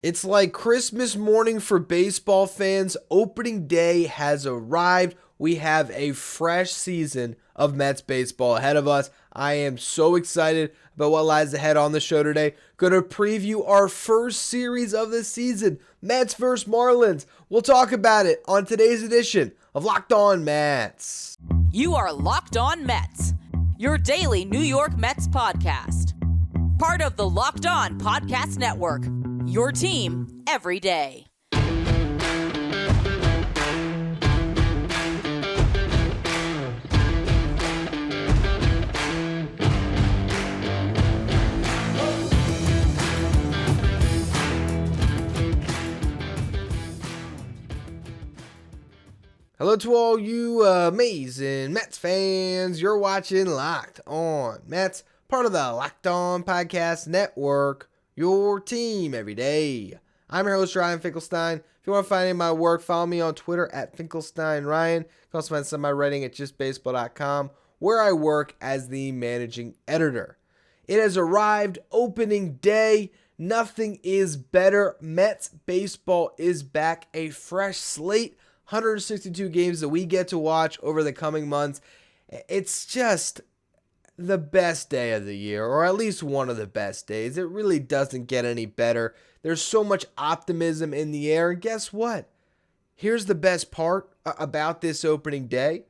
It's like Christmas morning for baseball fans. Opening day has arrived. We have a fresh season of Mets baseball ahead of us. I am so excited about what lies ahead on the show today. Going to preview our first series of the season, Mets vs. Marlins. We'll talk about it on today's edition of Locked On Mets. You are Locked On Mets, your daily New York Mets podcast. Part of the Locked On Podcast Network, your team every day. Hello to all you amazing Mets fans. You're watching Locked On Mets, part of the Locked On Podcast Network, your team every day. I'm your host, Ryan Finkelstein. If you want to find any of my work, follow me on Twitter at FinkelsteinRyan. You can also find some of my writing at justbaseball.com, where I work as the managing editor. It has arrived, opening day. Nothing is better. Mets baseball is back. A fresh slate. 162 games that we get to watch over the coming months. It's just the best day of the year, or at least one of the best days. It really doesn't get any better. There's so much optimism in the air, and guess what? Here's the best part about this opening day.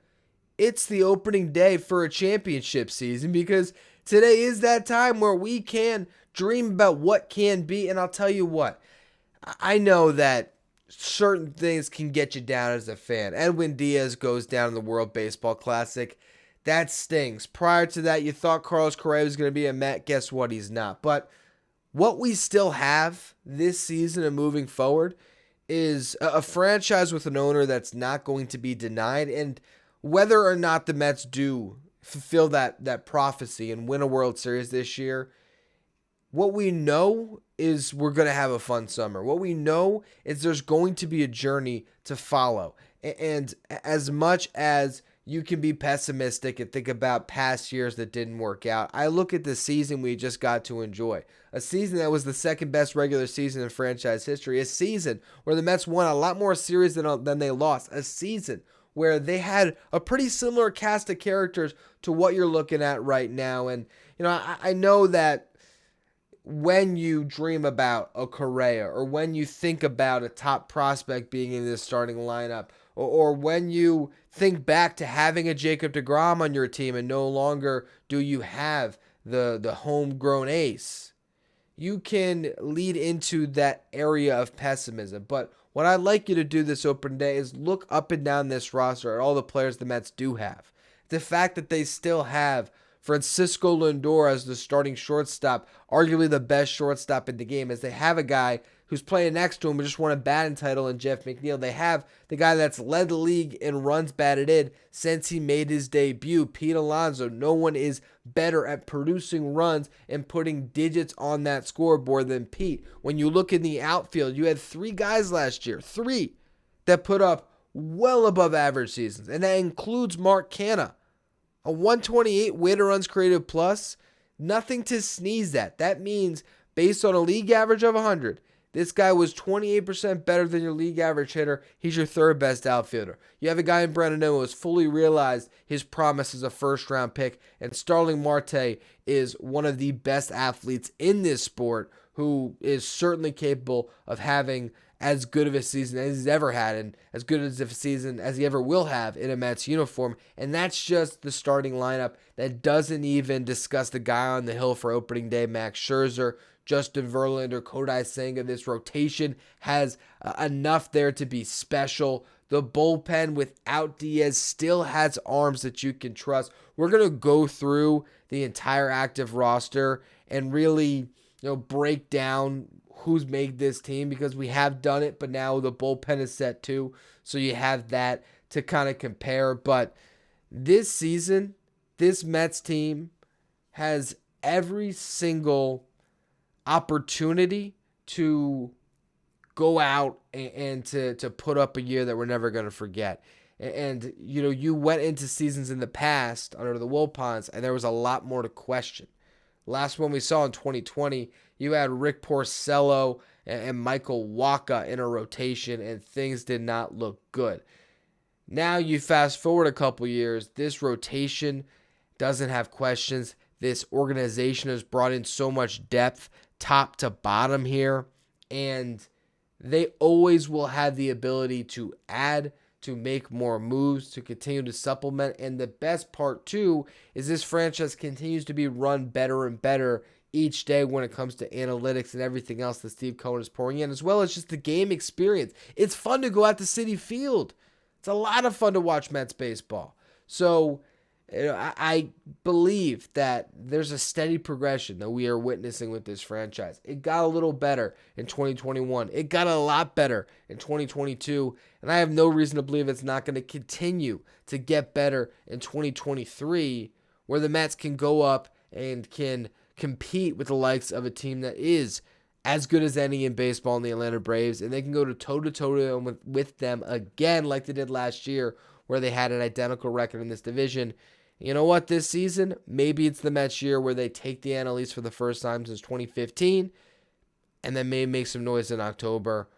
It's the opening day for a championship season, because today is that time where we can dream about what can be, and I'll tell you what, I know that certain things can get you down as a fan. Edwin Diaz goes down in the World Baseball Classic. That stings. Prior to that, you thought Carlos Correa was going to be a Met. Guess what? He's not. But what we still have this season and moving forward is a franchise with an owner that's not going to be denied. And whether or not the Mets do fulfill that prophecy and win a World Series this year, what we know is we're going to have a fun summer. What we know is there's going to be a journey to follow. And as much as you can be pessimistic and think about past years that didn't work out, I look at the season we just got to enjoy. A season that was the second best regular season in franchise history. A season where the Mets won a lot more series than they lost. A season where they had a pretty similar cast of characters to what you're looking at right now. And, you know, I know that when you dream about a Correa, or when you think about a top prospect being in this starting lineup, or when you think back to having a Jacob deGrom on your team and no longer do you have the homegrown ace, you can lead into that area of pessimism. But what I'd like you to do this open day is look up and down this roster at all the players the Mets do have. The fact that they still have Francisco Lindor as the starting shortstop, arguably the best shortstop in the game, as they have a guy who's playing next to him who just won a batting title in Jeff McNeil. They have the guy that's led the league in runs batted in since he made his debut, Pete Alonso. No one is better at producing runs and putting digits on that scoreboard than Pete. When you look in the outfield, you had three guys last year, that put up well above average seasons, and that includes Mark Canha. A 128 weighted runs created plus, nothing to sneeze at. That means, based on a league average of 100, this guy was 28% better than your league average hitter. He's your third best outfielder. You have a guy in Brandon Nimmo who has fully realized his promise as a first-round pick, and Starling Marte is one of the best athletes in this sport, who is certainly capable of having as good of a season as he's ever had, and as good as a season as he ever will have in a Mets uniform. And that's just the starting lineup. That doesn't even discuss the guy on the hill for opening day, Max Scherzer, Justin Verlander, Kodai Senga. This rotation has enough there to be special. The bullpen without Diaz still has arms that you can trust. We're going to go through the entire active roster and really, break down who's made this team, because we have done it, but now the bullpen is set too. So you have that to kind of compare. But this season, this Mets team has every single opportunity to go out and to put up a year that we're never going to forget. And, you went into seasons in the past under the Wilpons, and there was a lot more to question. Last one we saw in 2020, you had Rick Porcello and Michael Wacha in a rotation, and things did not look good. Now you fast forward a couple years, this rotation doesn't have questions. This organization has brought in so much depth, top to bottom here, and they always will have the ability to add, to make more moves, to continue to supplement. And the best part, too, is this franchise continues to be run better and better each day when it comes to analytics and everything else that Steve Cohen is pouring in, as well as just the game experience. It's fun to go out to Citi Field. It's a lot of fun to watch Mets baseball. So I believe that there's a steady progression that we are witnessing with this franchise. It got a little better in 2021. It got a lot better in 2022. And I have no reason to believe it's not going to continue to get better in 2023, where the Mets can go up and can compete with the likes of a team that is as good as any in baseball in the Atlanta Braves, and they can go to toe-to-toe with them again like they did last year, where they had an identical record in this division. You know what, this season, maybe it's the Mets year where they take the NL East for the first time since 2015, and then maybe make some noise in October.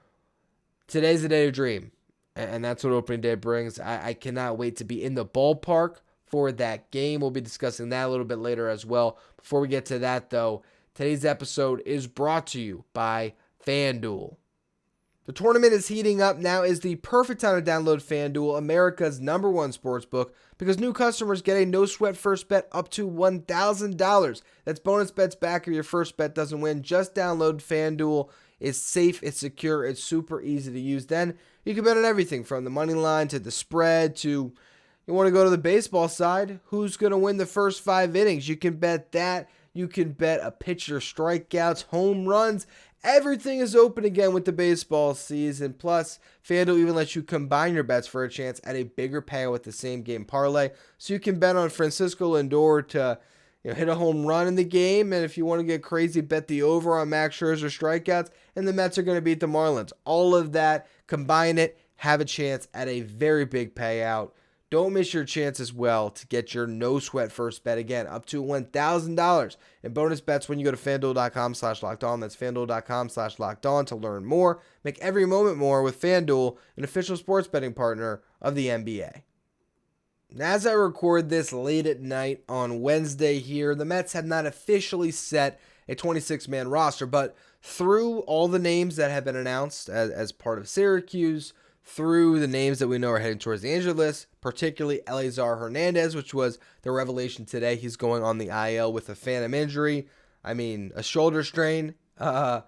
Today's the day to dream, and that's what opening day brings. I cannot wait to be in the ballpark for that game. We'll be discussing that a little bit later as well. Before we get to that, though, today's episode is brought to you by FanDuel. The tournament is heating up. Now is the perfect time to download FanDuel, America's #1 sportsbook, because new customers get a no-sweat first bet up to $1,000. That's bonus bets back if your first bet doesn't win. Just download FanDuel. It's safe, it's secure, it's super easy to use. Then you can bet on everything from the money line to the spread to, you want to go to the baseball side, who's going to win the first 5 innings. You can bet that. You can bet a pitcher strikeouts, home runs. Everything is open again with the baseball season. Plus, FanDuel even lets you combine your bets for a chance at a bigger payout with the same game parlay. So you can bet on Francisco Lindor to hit a home run in the game. And if you want to get crazy, bet the over on Max Scherzer strikeouts. And the Mets are going to beat the Marlins. All of that, combine it, have a chance at a very big payout. Don't miss your chance as well to get your no-sweat first bet again, up to $1,000 in bonus bets when you go to FanDuel.com/LockedOn. That's FanDuel.com/LockedOn to learn more. Make every moment more with FanDuel, an official sports betting partner of the NBA. As I record this late at night on Wednesday here, the Mets have not officially set a 26-man roster, but through all the names that have been announced as part of Syracuse, through the names that we know are heading towards the injured list, particularly Eliezer Hernandez, which was the revelation today. He's going on the IL with a phantom injury. I mean, a shoulder strain. Yeah,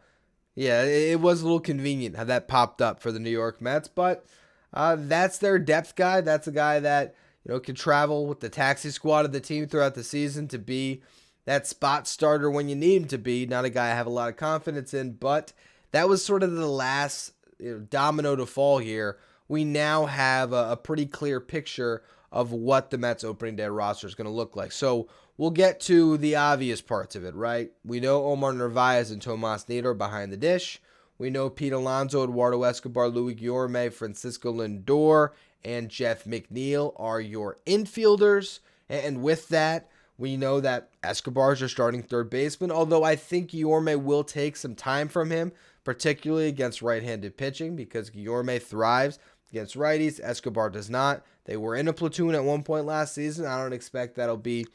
it was a little convenient how that popped up for the New York Mets, but that's their depth guy. That's a guy that can travel with the taxi squad of the team throughout the season to be that spot starter when you need him to be. Not a guy I have a lot of confidence in, but that was sort of the last domino to fall here. We now have a pretty clear picture of what the Mets opening day roster is going to look like. So we'll get to the obvious parts of it, right? We know Omar Narvaez and Tomas Nido are behind the dish. We know Pete Alonso, Eduardo Escobar, Louis Guillorme, Francisco Lindor, and Jeff McNeil are your infielders. And with that, we know that Escobar is your starting third baseman, although I think Guillorme will take some time from him, particularly against right-handed pitching, because Guillorme thrives against righties. Escobar does not. They were in a platoon at one point last season. I don't expect that'll be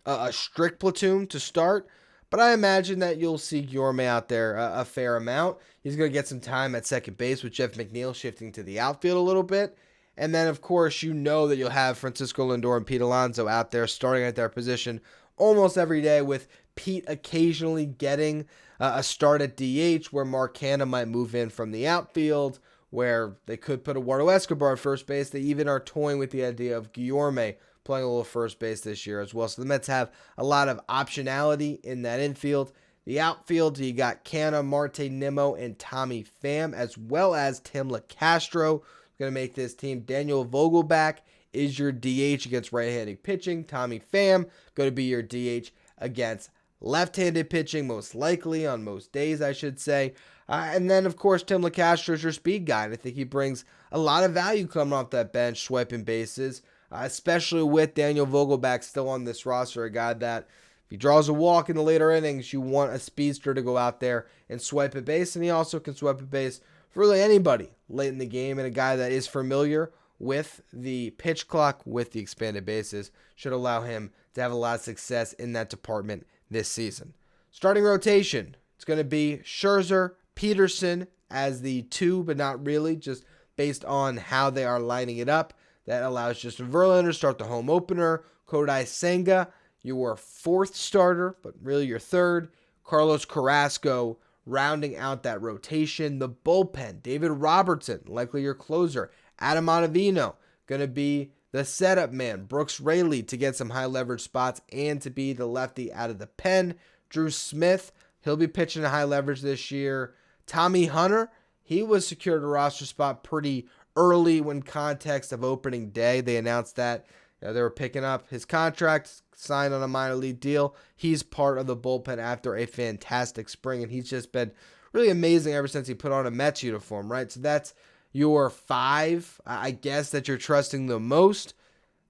a strict platoon to start, but I imagine that you'll see Guillorme out there a fair amount. He's going to get some time at second base with Jeff McNeil shifting to the outfield a little bit. And then, of course, you know that you'll have Francisco Lindor and Pete Alonso out there starting at their position almost every day, with Pete occasionally getting a start at DH, where Mark Canha might move in from the outfield, where they could put Eduardo Escobar at first base. They even are toying with the idea of Guillorme playing a little first base this year as well. So the Mets have a lot of optionality in that infield. The outfield, you got Canha, Marte Nimmo, and Tommy Pham, as well as Tim LeCastro, going to make this team. Daniel Vogelback is your DH against right-handed pitching. Tommy Pham going to be your DH against left-handed pitching, most likely on most days, I should say. And then, of course, Tim LeCastro is your speed guy, and I think he brings a lot of value coming off that bench, swiping bases, especially with Daniel Vogelback still on this roster, a guy that he draws a walk in the later innings, you want a speedster to go out there and swipe a base, and he also can swipe a base for really anybody late in the game, and a guy that is familiar with the pitch clock, with the expanded bases, should allow him to have a lot of success in that department this season. Starting rotation, it's going to be Scherzer, Peterson as the two, but not really, just based on how they are lining it up. That allows Justin Verlander to start the home opener, Kodai Senga, your fourth starter, but really your third. Carlos Carrasco rounding out that rotation. The bullpen, David Robertson, likely your closer. Adam Ottavino, going to be the setup man. Brooks Raley to get some high leverage spots and to be the lefty out of the pen. Drew Smith, he'll be pitching a high leverage this year. Tommy Hunter, he was secured a roster spot pretty early when context of opening day. They announced that they were picking up his contract, signed on a minor league deal. He's part of the bullpen after a fantastic spring, and he's just been really amazing ever since he put on a Mets uniform, right? So that's your five, I guess, that you're trusting the most.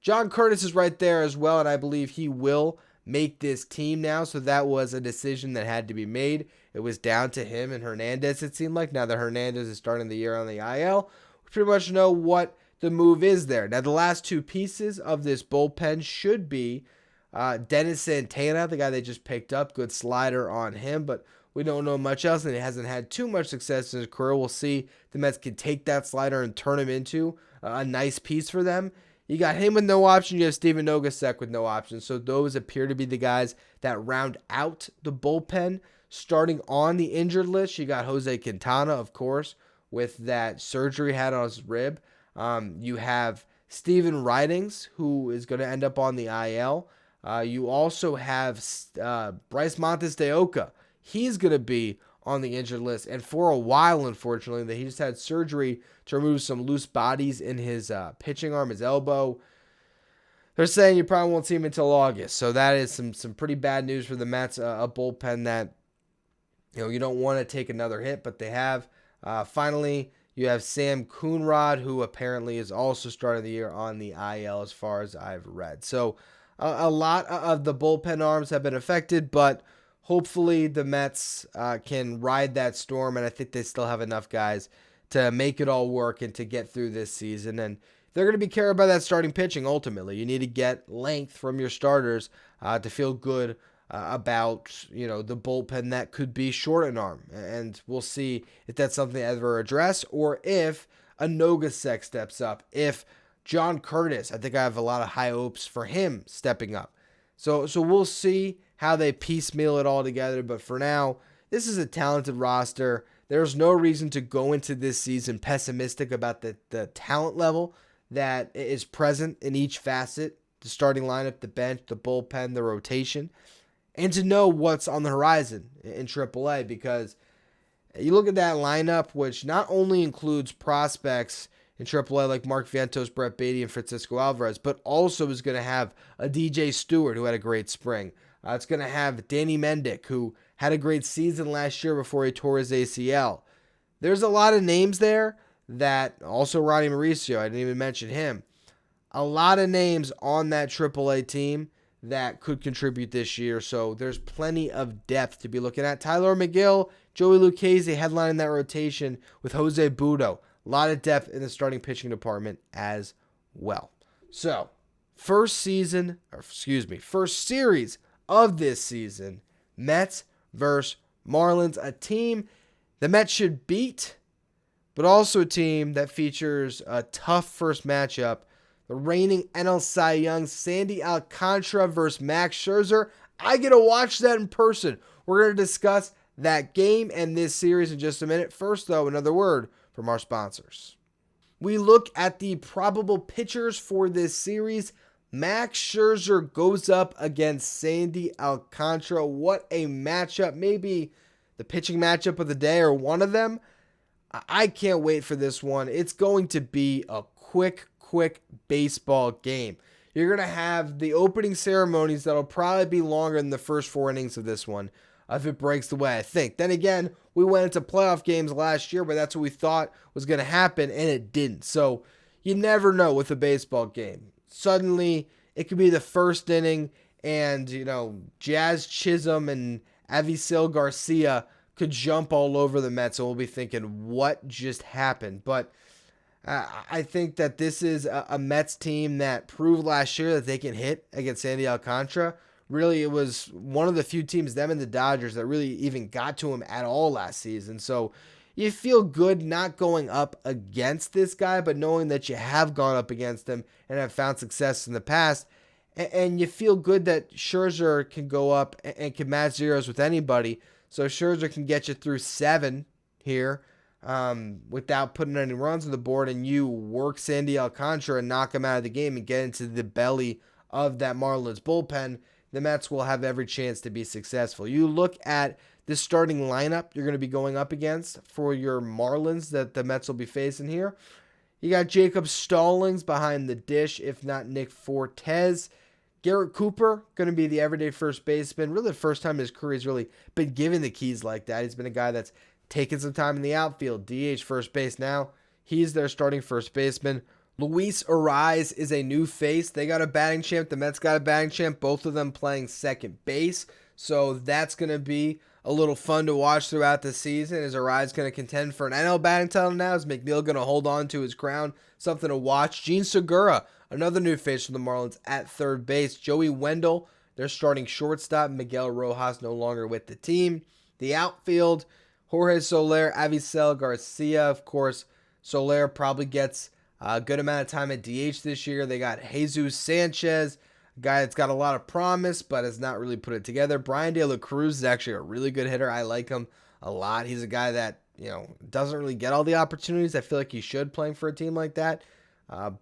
John Curtis is right there as well, and I believe he will make this team now. So that was a decision that had to be made. It was down to him and Hernandez, it seemed like. Now that Hernandez is starting the year on the IL, we pretty much know what the move is there. Now, the last two pieces of this bullpen should be Dennis Santana, the guy they just picked up. Good slider on him, but we don't know much else, and he hasn't had too much success in his career. We'll see if the Mets can take that slider and turn him into a nice piece for them. You got him with no option. You have Steven Nogasek with no option. So those appear to be the guys that round out the bullpen. Starting on the injured list, you got Jose Quintana, of course, with that surgery he had on his rib. You have Steven Ridings, who is going to end up on the IL. You also have Bryce Montes de Oca. He's going to be on the injured list. And for a while, unfortunately, that he just had surgery to remove some loose bodies in his pitching arm, his elbow. They're saying you probably won't see him until August. So that is some pretty bad news for the Mets, a bullpen that you don't want to take another hit, but they have. Finally, you have Sam Coonrod, who apparently is also starting the year on the IL as far as I've read. So a lot of the bullpen arms have been affected, but hopefully the Mets can ride that storm, and I think they still have enough guys to make it all work and to get through this season. And they're going to be carried by that starting pitching ultimately. You need to get length from your starters to feel good about the bullpen that could be short an arm. And we'll see if that's something they ever address, or if a Nogasek steps up. If John Curtis, I think I have a lot of high hopes for him stepping up. So we'll see how they piecemeal it all together. But for now, this is a talented roster. There's no reason to go into this season pessimistic about the talent level that is present in each facet: the starting lineup, the bench, the bullpen, the rotation, and to know what's on the horizon in AAA. Because you look at that lineup, which not only includes prospects in AAA like Mark Vientos, Brett Beatty, and Francisco Alvarez, but also is going to have a DJ Stewart, who had a great spring. It's going to have Danny Mendick, who had a great season last year before he tore his ACL. There's a lot of names there that, also Ronnie Mauricio, I didn't even mention him. A lot of names on that AAA team that could contribute this year, so there's plenty of depth to be looking at. Tyler McGill, Joey Lucchesi headlining that rotation with Jose Budo. A lot of depth in the starting pitching department as well. So, first series of this season, Mets versus Marlins, a team the Mets should beat, but also a team that features a tough first matchup. The reigning NL Cy Young, Sandy Alcantara versus Max Scherzer. I get to watch that in person. We're going to discuss that game and this series in just a minute. First, though, another word from our sponsors. We look at the probable pitchers for this series. Max Scherzer goes up against Sandy Alcantara. What a matchup. Maybe the pitching matchup of the day, or one of them. I can't wait for this one. It's going to be a quick baseball game. You're going to have the opening ceremonies that'll probably be longer than the first 4 innings of this one, if it breaks the way I think. Then again, we went into playoff games last year, but that's what we thought was going to happen, and it didn't. So you never know with a baseball game. Suddenly, it could be the first inning, and, Jazz Chisholm and Avisail Garcia could jump all over the Mets, and we'll be thinking, what just happened? But I think that this is a Mets team that proved last year that they can hit against Sandy Alcantara. Really, it was one of the few teams, them and the Dodgers, that really even got to him at all last season. So you feel good not going up against this guy, but knowing that you have gone up against him and have found success in the past. And you feel good that Scherzer can go up and can match zeros with anybody. So Scherzer can get you through 7 here without putting any runs on the board, and you work Sandy Alcantara and knock him out of the game and get into the belly of that Marlins bullpen. The Mets will have every chance to be successful. You look at the starting lineup you're going to be going up against for your Marlins that the Mets will be facing here. You got Jacob Stallings behind the dish, if not Nick Fortes. Garrett Cooper, going to be the everyday first baseman. Really the first time in his career he's really been given the keys like that. He's been a guy that's taken some time in the outfield. DH first base now. He's their starting first baseman. Luis Ariz is a new face. They got a batting champ. The Mets got a batting champ. Both of them playing second base. So that's going to be a little fun to watch throughout the season. Is Ariz going to contend for an NL batting title now? Is McNeil going to hold on to his crown? Something to watch. Gene Segura, another new face for the Marlins at third base. Joey Wendell, their starting shortstop. Miguel Rojas no longer with the team. The outfield, Jorge Soler, Avisail Garcia. Of course, Soler probably gets a good amount of time at DH this year. They got Jesus Sanchez, a guy that's got a lot of promise but has not really put it together. Brian De La Cruz is actually a really good hitter. I like him a lot. He's a guy that, doesn't really get all the opportunities I feel like he should playing for a team like that.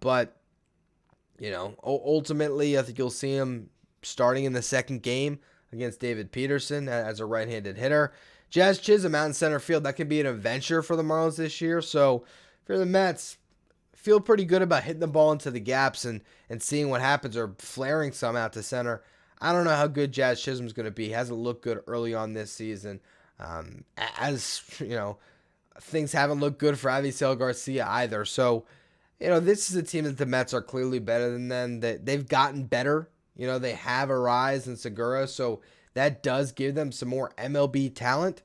But ultimately, I think you'll see him starting in the second game against David Peterson as a right-handed hitter. Jazz Chisholm out in center field, that could be an adventure for the Marlins this year. So for the Mets, feel pretty good about hitting the ball into the gaps and seeing what happens, or flaring some out to center. I don't know how good Jazz Chisholm's going to be. He hasn't looked good early on this season. Things haven't looked good for Avisail Garcia either. So, this is a team that the Mets are clearly better than them. They've gotten better. They have Ariz and Segura, so that does give them some more MLB talent,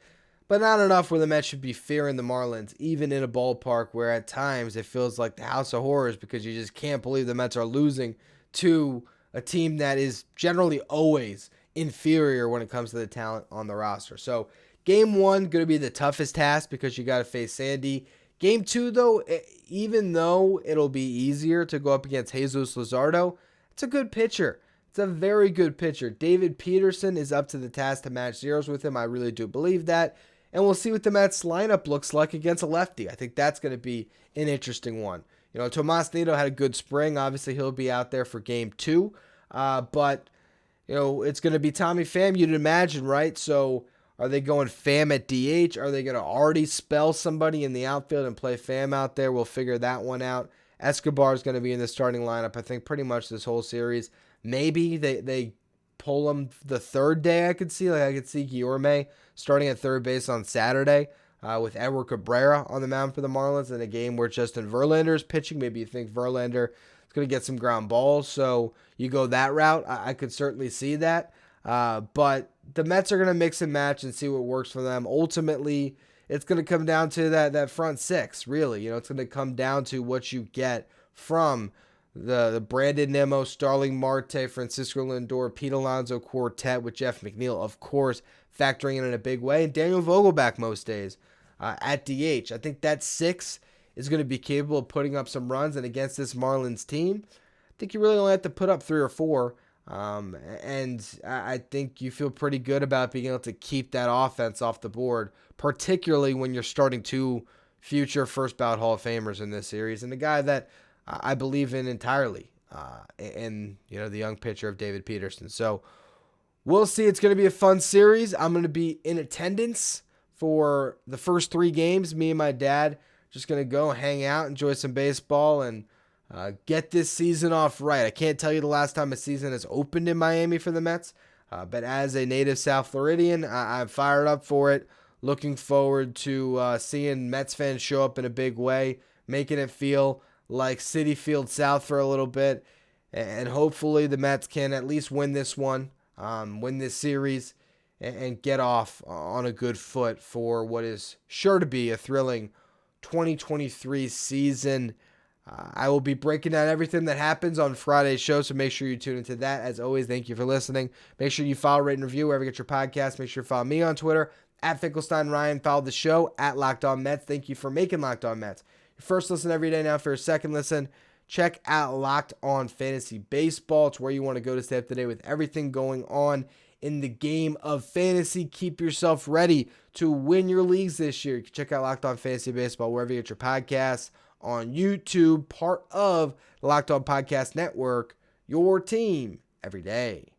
but not enough where the Mets should be fearing the Marlins, even in a ballpark where at times it feels like the House of Horrors, because you just can't believe the Mets are losing to a team that is generally always inferior when it comes to the talent on the roster. So game 1 going to be the toughest task because you got to face Sandy. Game 2, though, even though it'll be easier to go up against Jesus Luzardo, it's a good pitcher. It's a very good pitcher. David Peterson is up to the task to match zeros with him. I really do believe that. And we'll see what the Mets lineup looks like against a lefty. I think that's going to be an interesting one. Tomas Nido had a good spring. Obviously, he'll be out there for game 2. But it's going to be Tommy Pham, you'd imagine, right? So are they going Pham at DH? Are they going to already spell somebody in the outfield and play Pham out there? We'll figure that one out. Escobar is going to be in the starting lineup, I think, pretty much this whole series. Maybe they pull him the third day I could see. I could see Guillorme starting at third base on Saturday with Edward Cabrera on the mound for the Marlins in a game where Justin Verlander is pitching. Maybe you think Verlander is going to get some ground balls, so you go that route. I could certainly see that. But the Mets are going to mix and match and see what works for them. Ultimately, it's going to come down to that front six, really. It's going to come down to what you get from the Brandon Nimmo, Starling Marte, Francisco Lindor, Pete Alonso quartet with Jeff McNeil, of course, factoring in a big way. And Daniel Vogelbach most days at DH. I think that 6 is going to be capable of putting up some runs. And against this Marlins team, I think you really only have to put up 3 or 4. And I think you feel pretty good about being able to keep that offense off the board, particularly when you're starting 2 future first ballot Hall of Famers in this series, and a guy that I believe in entirely, and the young pitcher of David Peterson. So we'll see. It's going to be a fun series. I'm going to be in attendance for the first 3 games. Me and my dad just going to go hang out, enjoy some baseball, and get this season off right. I can't tell you the last time a season has opened in Miami for the Mets, but as a native South Floridian, I'm fired up for it. Looking forward to seeing Mets fans show up in a big way, making it feel like Citi Field South for a little bit, and hopefully the Mets can at least win this one win this series, and get off on a good foot for what is sure to be a thrilling 2023 season. I will be breaking down everything that happens on Friday's show, so make sure you tune into that. As always, thank you for listening. Make sure you follow, rate, and review wherever you get your podcast. Make sure you follow me on Twitter, at Finkelstein Ryan. Follow the show, at Locked On Mets. Thank you for making Locked On Mets your first listen every day. Now for your second listen, check out Locked On Fantasy Baseball. It's where you want to go to stay up to date with everything going on in the game of fantasy. Keep yourself ready to win your leagues this year. You can check out Locked On Fantasy Baseball wherever you get your podcasts, on YouTube, part of the Locked On Podcast Network, your team every day.